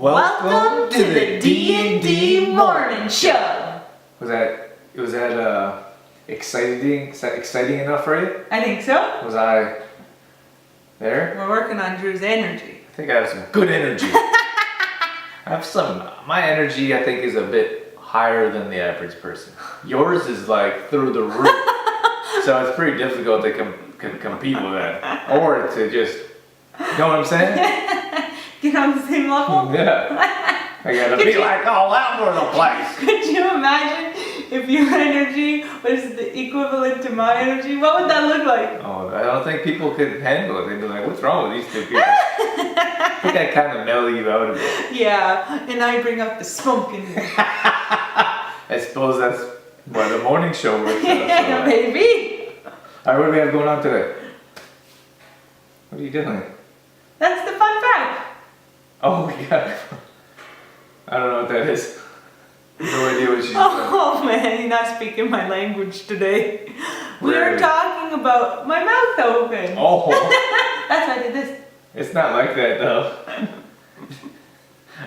Welcome to the D&D Morning Show. Was that exciting enough for you? I think so. Was I there? We're working on Drew's energy. I think I have some good energy. My energy I think is a bit higher than the average person. Yours is like through the roof. So it's pretty difficult to compete with that. Or to just, you know what I'm saying? Get on the same level? Yeah. I gotta be like all over the place. Could you imagine if your energy was the equivalent to my energy? What would that look like? Oh, I don't think people could handle it. They'd be like, what's wrong with these two people? I think I kind of mellow you out of it. Yeah, and I bring up the smoke in you. I suppose that's why the morning show works. Yeah, maybe. Alright, what do we have going on today? What are you doing? That's the fun fact. Oh, yeah. I don't know what that is. No idea what she's doing. Oh man, you're not speaking my language today. We are talking about my mouth open. Oh. That's why I did this. It's not like that though.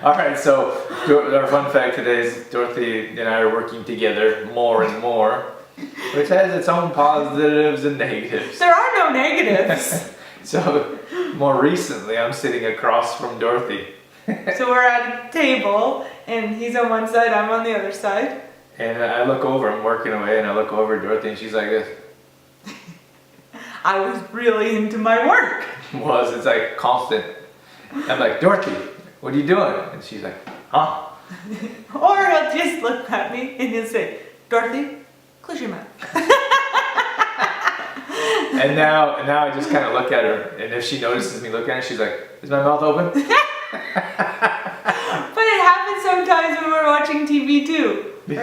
Alright, so our fun fact today is Dorothy and I are working together more and more, which has its own positives and negatives. There are no negatives. So, more recently, I'm sitting across from Dorothy. So we're at a table, and he's on one side, I'm on the other side. And I look over, I'm working away, and I look over at Dorothy, and she's like this. I was really into my work. It's like constant. I'm like, Dorothy, what are you doing? And she's like, huh? Or he'll just look at me, and he'll say, Dorothy, close your mouth. And now I just kind of look at her, and if she notices me looking at her, she's like, is my mouth open? But it happens sometimes when we're watching TV too. It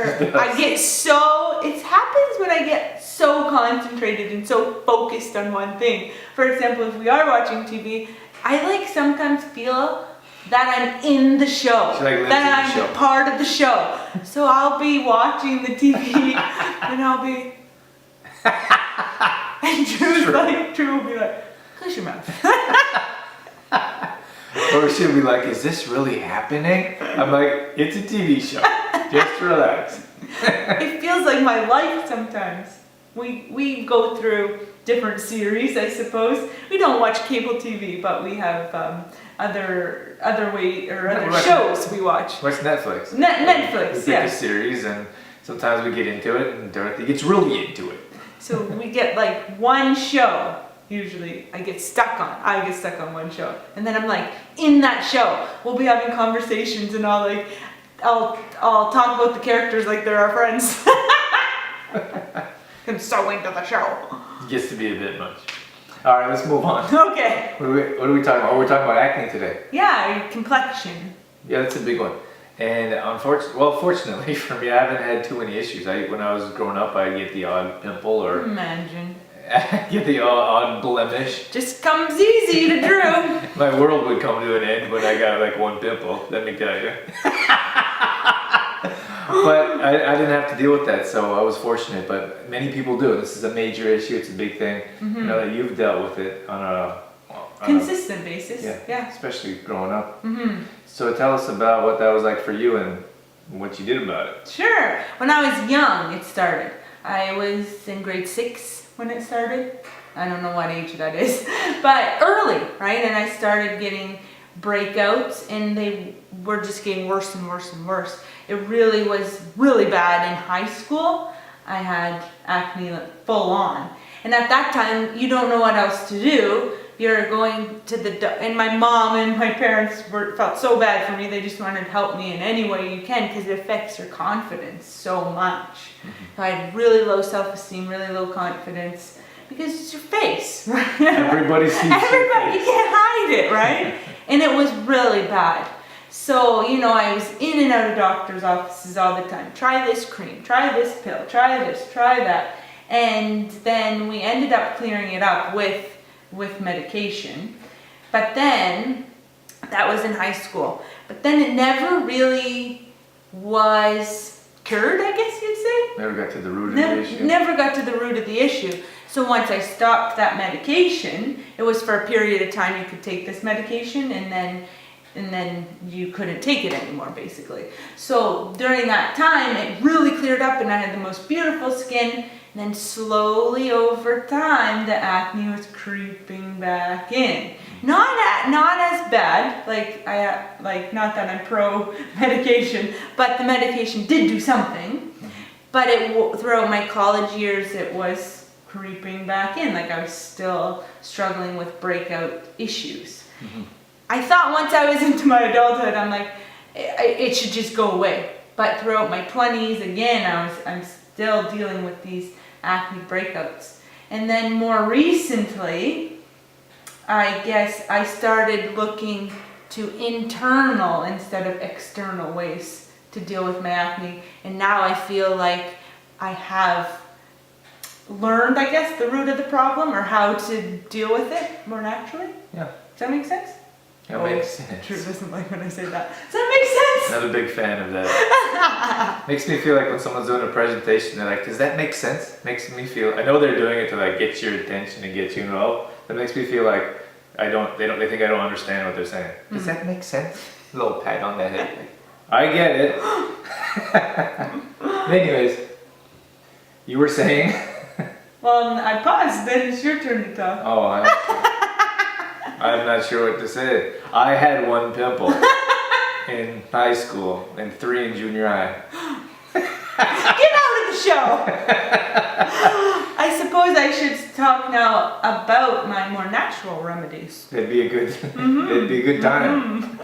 happens when I get so concentrated and so focused on one thing. For example, if we are watching TV, I sometimes feel that I'm in the show, that I'm part of the show. So I'll be watching the TV and I'll be... And Drew will be like, close your mouth. Or she'll be like, is this really happening? I'm like, it's a TV show. Just relax. It feels like my life sometimes. We go through different series, I suppose. We don't watch cable TV, but we have other shows we watch. What's Netflix? Netflix, We yeah. pick a series, and sometimes we get into it, and Dorothy gets really into it. So we get one show, usually I get stuck on one show. And then I'm in that show. We'll be having conversations and I'll talk about the characters like they're our friends. I'm so into the show. It gets to be a bit much. Alright, let's move on. Okay. What are we talking about? Oh, we're talking about acne today. Yeah, your complexion. Yeah, that's a big one. And fortunately for me, I haven't had too many issues. When I was growing up, I'd get the odd pimple or Imagine. get the odd blemish. Just comes easy to Drew. My world would come to an end when I got one pimple, let me tell you. But I didn't have to deal with that, so I was fortunate. But many people do. This is a major issue. It's a big thing. Mm-hmm. You know that you've dealt with it on a consistent basis. Yeah. Especially growing up. Mm-hmm. So tell us about what that was like for you and what you did about it. Sure. When I was young, it started. I was in grade 6 when it started. I don't know what age that is, but early, right? And I started getting breakouts, and they were just getting worse and worse and worse. It really was really bad in high school. I had acne full on. And at that time, you don't know what else to do. You're going to and my mom and my parents felt so bad for me. They just wanted to help me in any way you can because it affects your confidence so much. Mm-hmm. So I had really low self-esteem, really low confidence because it's your face, right? Everybody sees your face. You can't hide it, right? And it was really bad. So, I was in and out of doctor's offices all the time. Try this cream, try this pill, try this, try that. And then we ended up clearing it up with medication. But then, that was in high school. But then it never really was cured, I guess you'd say. Never got to the root of the issue. Never got to the root of the issue. So once I stopped that medication, it was for a period of time you could take this medication, and then and then you couldn't take it anymore, basically. So during that time, it really cleared up and I had the most beautiful skin. And then slowly over time, the acne was creeping back in. Not as bad, not that I'm pro medication, but the medication did do something. But throughout my college years, it was creeping back in. Like I was still struggling with breakout issues. I thought once I was into my adulthood, I'm like, it should just go away. But throughout my 20s, again, I'm still dealing with these acne breakouts. And then more recently, I guess I started looking to internal instead of external ways to deal with my acne. And now I feel like I have learned, I guess, the root of the problem or how to deal with it more naturally. Yeah. Does that make sense? It makes sense. Drew doesn't like when I say that. Does that make sense? Not a big fan of that. Makes me feel like when someone's doing a presentation, they're like, does that make sense? Makes me feel, I know they're doing it to like get your attention and get you involved. That makes me feel like they think I don't understand what they're saying. Does that make sense? A little pat on the head. Like, I get it. Anyways, you were saying? Well, I paused, then it's your turn to talk. Oh, I'm not sure what to say. I had one pimple in high school and 3 in junior high. Get out of the show! I suppose I should talk now about my more natural remedies. It'd be a good time.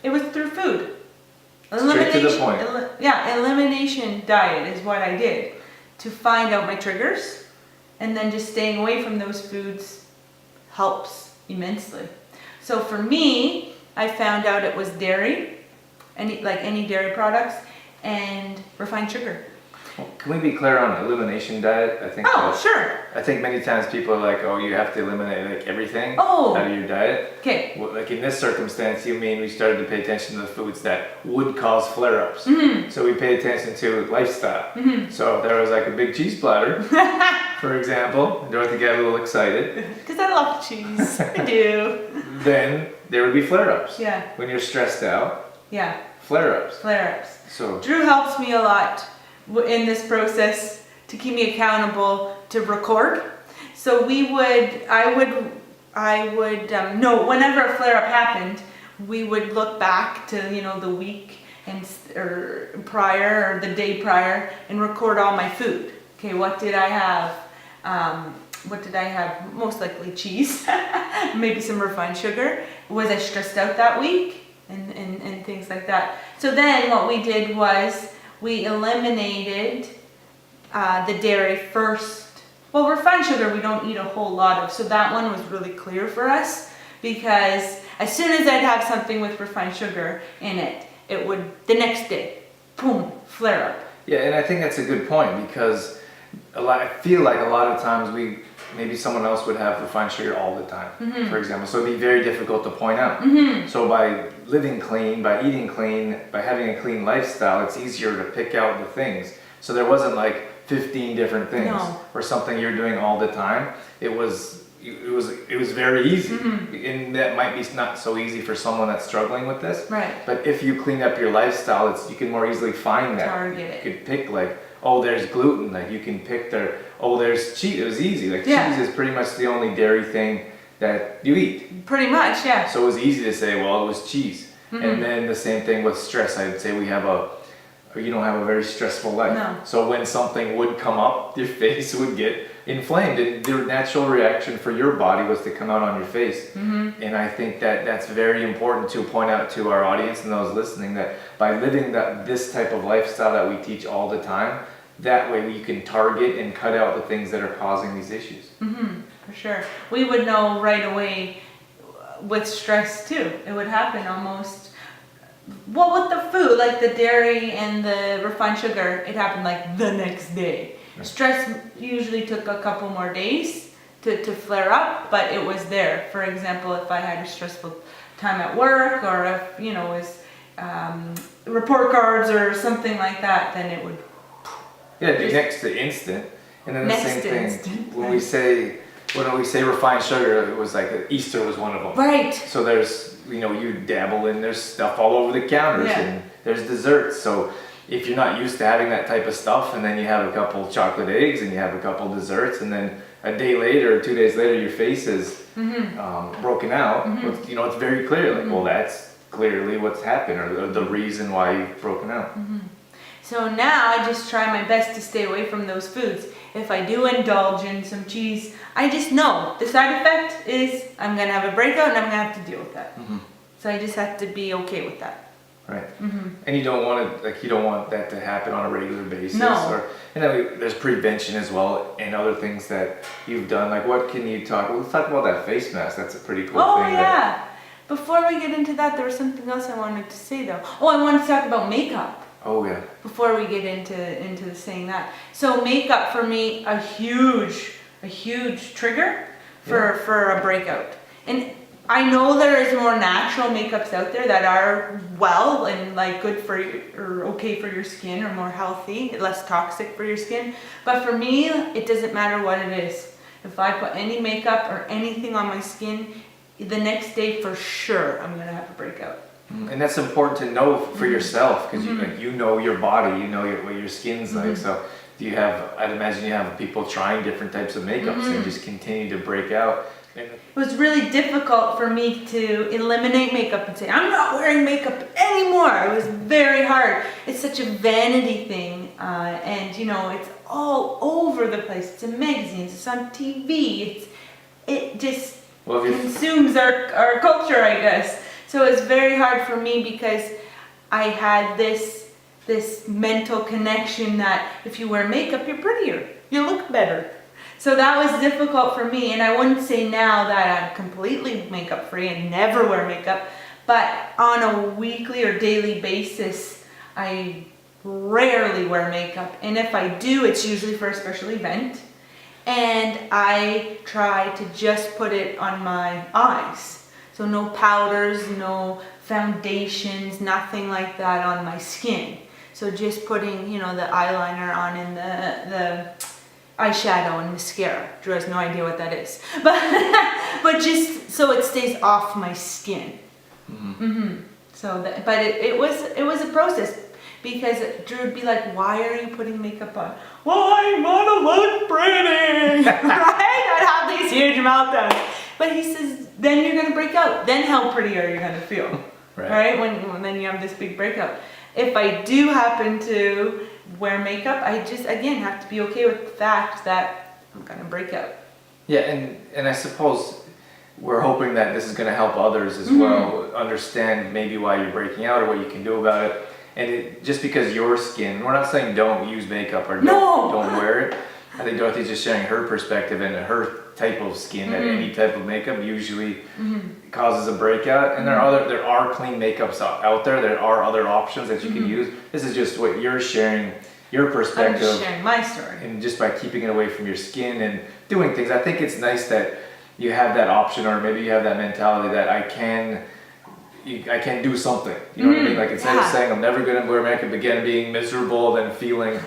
It was through food. Straight to the point. Elimination diet is what I did to find out my triggers, and then just staying away from those foods helps immensely. So for me, I found out it was dairy, any dairy products, and refined sugar. Well, can we be clear on elimination diet? I think. Sure. I think many times people are like, "Oh, you have to eliminate like everything out of your diet." Okay. Well, like in this circumstance, you mean we started to pay attention to the foods that would cause flare-ups. So we paid attention to lifestyle. So if there was like a big cheese platter, for example, Dorothy got a little excited. Because I love cheese. I do. Then there would be flare-ups. Yeah. When you're stressed out. Yeah. Flare-ups. Flare-ups. So Drew helps me a lot in this process to keep me accountable to record. So I would know whenever a flare-up happened, we would look back to the week or prior or the day prior and record all my food. Okay, what did I have? Most likely cheese, maybe some refined sugar. Was I stressed out that week? And things like that. So then what we did was we eliminated the dairy first. Well, refined sugar we don't eat a whole lot of, so that one was really clear for us because as soon as I'd have something with refined sugar in it, it would, the next day, boom, flare up. Yeah, and I think that's a good point because I feel like a lot of times maybe someone else would have refined sugar all the time, for example. So it'd be very difficult to point out. So by living clean, by eating clean, by having a clean lifestyle, it's easier to pick out the things. So there wasn't like 15 different things or something you're doing all the time. It was very easy, and that might be not so easy for someone that's struggling with this. Right. But if you clean up your lifestyle, you can more easily find that. Target it. You could pick like, oh, there's gluten. Like you can pick there's cheese. It was easy. Like cheese is pretty much the only dairy thing that you eat. Pretty much, yeah. So it was easy to say, well, it was cheese. And then the same thing with stress. I would say you don't have a very stressful life. No. So when something would come up, your face would get inflamed, and the natural reaction for your body was to come out on your face. And I think that's very important to point out to our audience and those listening that by living this type of lifestyle that we teach all the time, that way you can target and cut out the things that are causing these issues. For sure. We would know right away with stress too. It would happen almost. Well, with the food, like the dairy and the refined sugar, it happened like the next day. Stress usually took a couple more days to flare up, but it was there. For example, if I had a stressful time at work or if, it was report cards or something like that, then it would... Yeah, next to instant. And then the same thing, when we say when we say refined sugar, it was like Easter was one of them. Right. So there's, you dabble in, there's stuff all over the counters and there's desserts. So if you're not used to having that type of stuff, and then you have a couple chocolate eggs and you have a couple desserts, and then a day later or 2 days later your face is broken out, it's very clear, like, well, that's clearly what's happened, or the reason why you've broken out. So now I just try my best to stay away from those foods. If I do indulge in some cheese, I just know the side effect is I'm going to have a breakout and I'm going to have to deal with that. So I just have to be okay with that. Right. And you don't want that to happen on a regular basis. No. And then there's prevention as well, and other things that you've done. Like, what can you talk? Let's talk about that face mask. That's a pretty cool thing. Oh yeah. Before we get into that, there was something else I wanted to say though. Oh, I wanted to talk about makeup. Oh yeah. Before we get into saying that, so makeup for me a huge trigger for a breakout. And I know there is more natural makeups out there that are well and like good for you, or okay for your skin, or more healthy, less toxic for your skin. But for me, it doesn't matter what it is. If I put any makeup or anything on my skin, the next day for sure I'm gonna have a breakout. And that's important to know for yourself, because you know your body, you know what your skin's like. So I'd imagine you have people trying different types of makeups and just continue to break out. It was really difficult for me to eliminate makeup and say, I'm not wearing makeup anymore. It was very hard. It's such a vanity thing. And it's all over the place. It's in magazines, it's on TV. It just consumes our culture, I guess. So it's very hard for me because I had this mental connection that if you wear makeup, you're prettier. You look better. So that was difficult for me, and I wouldn't say now that I'm completely makeup free and never wear makeup, but on a weekly or daily basis, I rarely wear makeup, and if I do, it's usually for a special event, and I try to just put it on my eyes. So no powders, no foundations, nothing like that on my skin. So just putting, the eyeliner on and the eyeshadow and mascara. Drew has no idea what that is, but just so it stays off my skin. So but it was a process, because Drew would be like, "Why are you putting makeup on?" "Well, I want to look pretty." Right? I'd have these huge meltdowns. But he says, "Then you're gonna break out. Then how pretty are you gonna feel?" Right? When then you have this big breakout. If I do happen to wear makeup, I just, again, have to be okay with the fact that I'm gonna break out. Yeah, and I suppose we're hoping that this is going to help others as well understand maybe why you're breaking out or what you can do about it. And just because your skin, we're not saying don't use makeup or don't wear it. I think Dorothy's just sharing her perspective, and her type of skin, that any type of makeup usually causes a breakout. And there are clean makeups out there. There are other options that you can use. This is just what you're sharing, your perspective. I'm just sharing my story. And just by keeping it away from your skin and doing things, I think it's nice that you have that option, or maybe you have that mentality that I can do something. You know what I mean? Like, instead of saying I'm never going to wear makeup again, being miserable, then feeling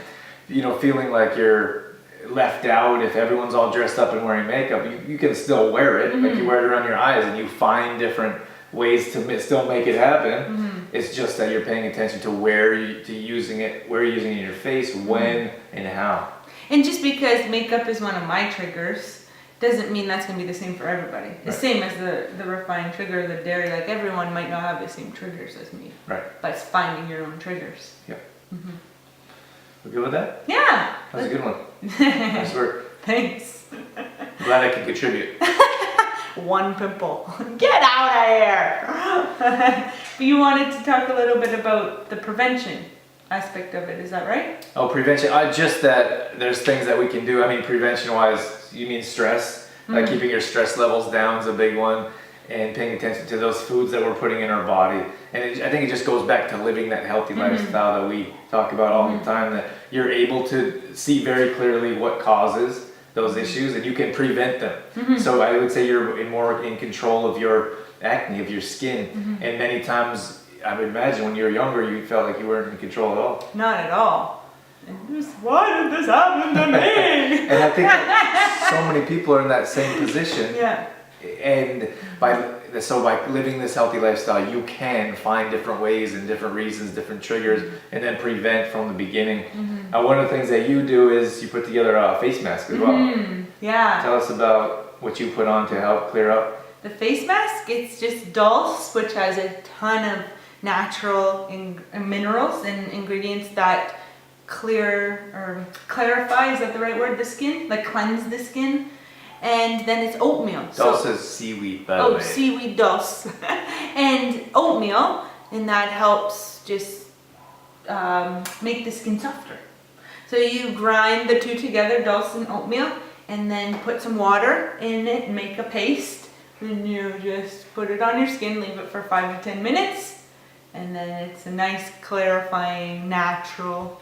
like you're left out if everyone's all dressed up and wearing makeup, you can still wear it. Like, you wear it around your eyes and you find different ways to still make it happen. It's just that you're paying attention to where you're using it in your face, when and how. And just because makeup is one of my triggers doesn't mean that's going to be the same for everybody. The same as the refined sugar, the dairy, like, everyone might not have the same triggers as me. Right. But it's finding your own triggers. Yeah. We good with that? Yeah. That was a good one. Nice work. Thanks. Glad I could contribute. One pimple. Get out of here. But you wanted to talk a little bit about the prevention aspect of it, is that right? Oh, prevention. Just that there's things that we can do. I mean, prevention-wise, you mean stress. Like, keeping your stress levels down is a big one, and paying attention to those foods that we're putting in our body. And I think it just goes back to living that healthy lifestyle that we talk about all the time, that you're able to see very clearly what causes those issues, and you can prevent them. So I would say you're more in control of your acne, of your skin. And many times, I would imagine when you were younger, you felt like you weren't in control at all. Not at all. And just, why did this happen to me? And I think that so many people are in that same position. Yeah. And by living this healthy lifestyle, you can find different ways and different reasons, different triggers, and then prevent from the beginning. One of the things that you do is you put together a face mask as well. Yeah. Tell us about what you put on to help clear up. The face mask, it's just dulse, which has a ton of natural minerals and ingredients that clarify, is that the right word, the skin? Like cleanse the skin. And then it's oatmeal. Dulse is seaweed, by the way. Seaweed dulse. And oatmeal, and that helps just make the skin softer. So you grind the two together, dulse and oatmeal, and then put some water in it and make a paste. And you just put it on your skin, leave it for 5 to 10 minutes, and then it's a nice clarifying natural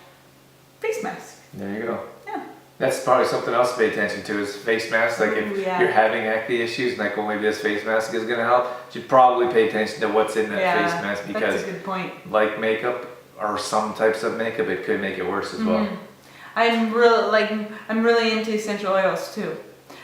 face mask. There you go. Yeah. That's probably something else to pay attention to is face masks. Like if you're having acne issues, like well maybe this face mask is going to help, you should probably pay attention to what's in that face mask because that's a good point. Like makeup or some types of makeup, it could make it worse as well. I'm really into essential oils too.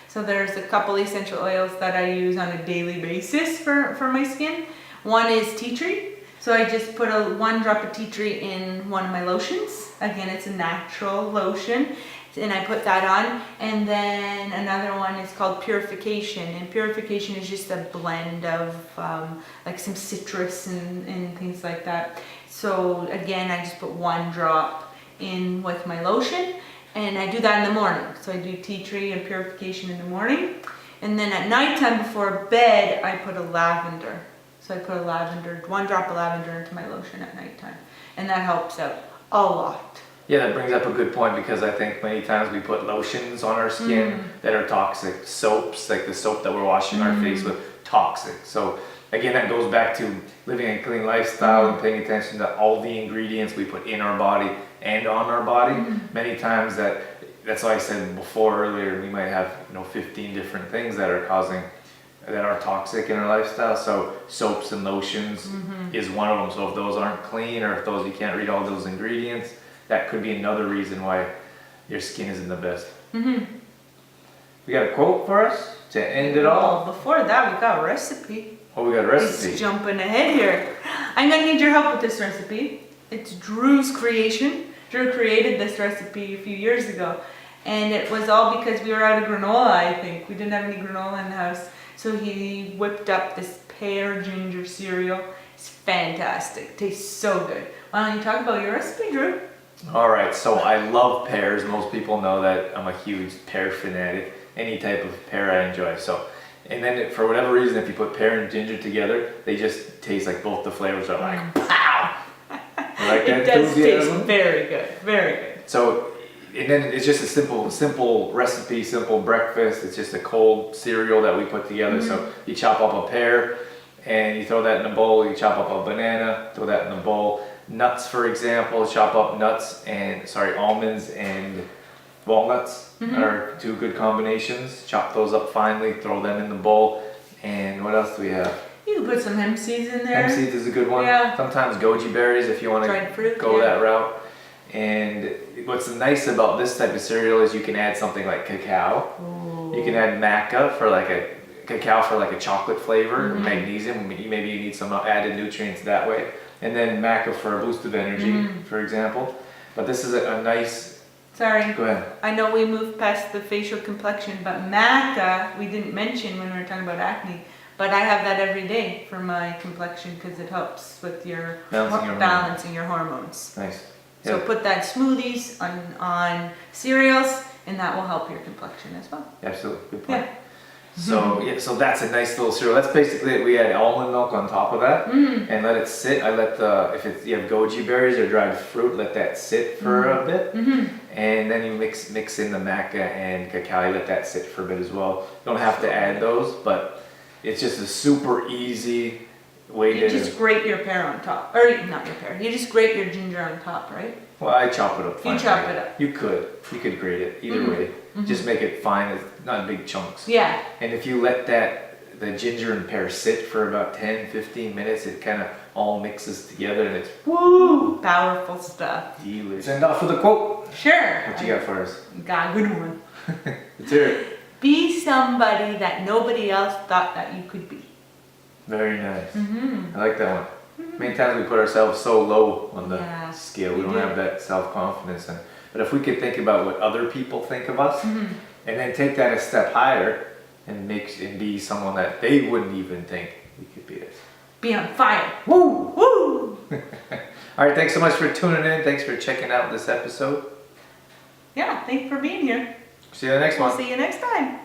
So there's a couple essential oils that I use on a daily basis for my skin. One is tea tree. So I just put 1 drop of tea tree in one of my lotions. Again, it's a natural lotion. And I put that on. And then another one is called Purification. And Purification is just a blend of like some citrus and things like that. So again, I just put 1 drop in with my lotion. And I do that in the morning. So I do tea tree and Purification in the morning. And then at nighttime before bed, I put a lavender. So I put 1 drop of lavender into my lotion at nighttime. And that helps out a lot. Yeah, that brings up a good point because I think many times we put lotions on our skin that are toxic. Soaps, like the soap that we're washing our face with, toxic. So again, that goes back to living a clean lifestyle and paying attention to all the ingredients we put in our body and on our body. Many times that's why I said before earlier, we might have 15 different things that are toxic in our lifestyle. So soaps and lotions is one of them. So if those aren't clean or if you can't read all those ingredients, that could be another reason why your skin isn't the best. We got a quote for us to end it all? Well, before that, we got a recipe. Oh, we got a recipe. He's jumping ahead here. I'm going to need your help with this recipe. It's Drew's creation. Drew created this recipe a few years ago. And it was all because we were out of granola, I think. We didn't have any granola in the house. So he whipped up this pear ginger cereal. It's fantastic. Tastes so good. Why don't you talk about your recipe, Drew? Alright, so I love pears. Most people know that I'm a huge pear fanatic. Any type of pear I enjoy. So, and then for whatever reason, if you put pear and ginger together, they just taste like both the flavors are like, pow! Like it does taste very good, very good. So, and then it's just a simple recipe, simple breakfast. It's just a cold cereal that we put together. So you chop up a pear and you throw that in a bowl. You chop up a banana, throw that in a bowl. Nuts, for example, chop up almonds and walnuts are 2 good combinations. Chop those up finely, throw them in the bowl. And what else do we have? You can put some hemp seeds in there. Hemp seeds is a good one. Yeah. Sometimes goji berries if you want to go that route. And what's nice about this type of cereal is you can add something like cacao. Ooh. You can add maca for like a chocolate flavor, magnesium. Maybe you need some added nutrients that way. And then maca for a boost of energy, for example. But this is a nice... Sorry. Go ahead. I know we moved past the facial complexion, but maca we didn't mention when we were talking about acne. But I have that every day for my complexion because it helps with your balancing your hormones. Nice. So put that smoothies on cereals, and that will help your complexion as well. Absolutely, good point. Yeah. So that's a nice little cereal. That's basically it. We add almond milk on top of that and let it sit. If you have goji berries or dried fruit, let that sit for a bit. And then you mix in the maca and cacao. You let that sit for a bit as well. You don't have to add those, but it's just a super easy way You just grate your pear on top. Or not your pear. You just grate your ginger on top, right? Well, I chop it up fine. You chop it up. You could grate it either way. Just make it fine, not big chunks. Yeah. And if you let that the ginger and pear sit for about 10-15 minutes. It kind of all mixes together and it's woo! Powerful stuff. Delicious. Send off with a quote. Sure. What you got for us? Got a good one. Let's hear it. Be somebody that nobody else thought that you could be. Very nice. Mm-hmm. I like that one. Many times we put ourselves so low on the scale. We don't do. have that self-confidence. But if we could think about what other people think of us, and then take that a step higher and be someone that they wouldn't even think we could be. Be on fire. Woo! Woo! All right, thanks so much for tuning in. Thanks for checking out this episode. Yeah, thanks for being here. See you in the next one. We'll see you next time.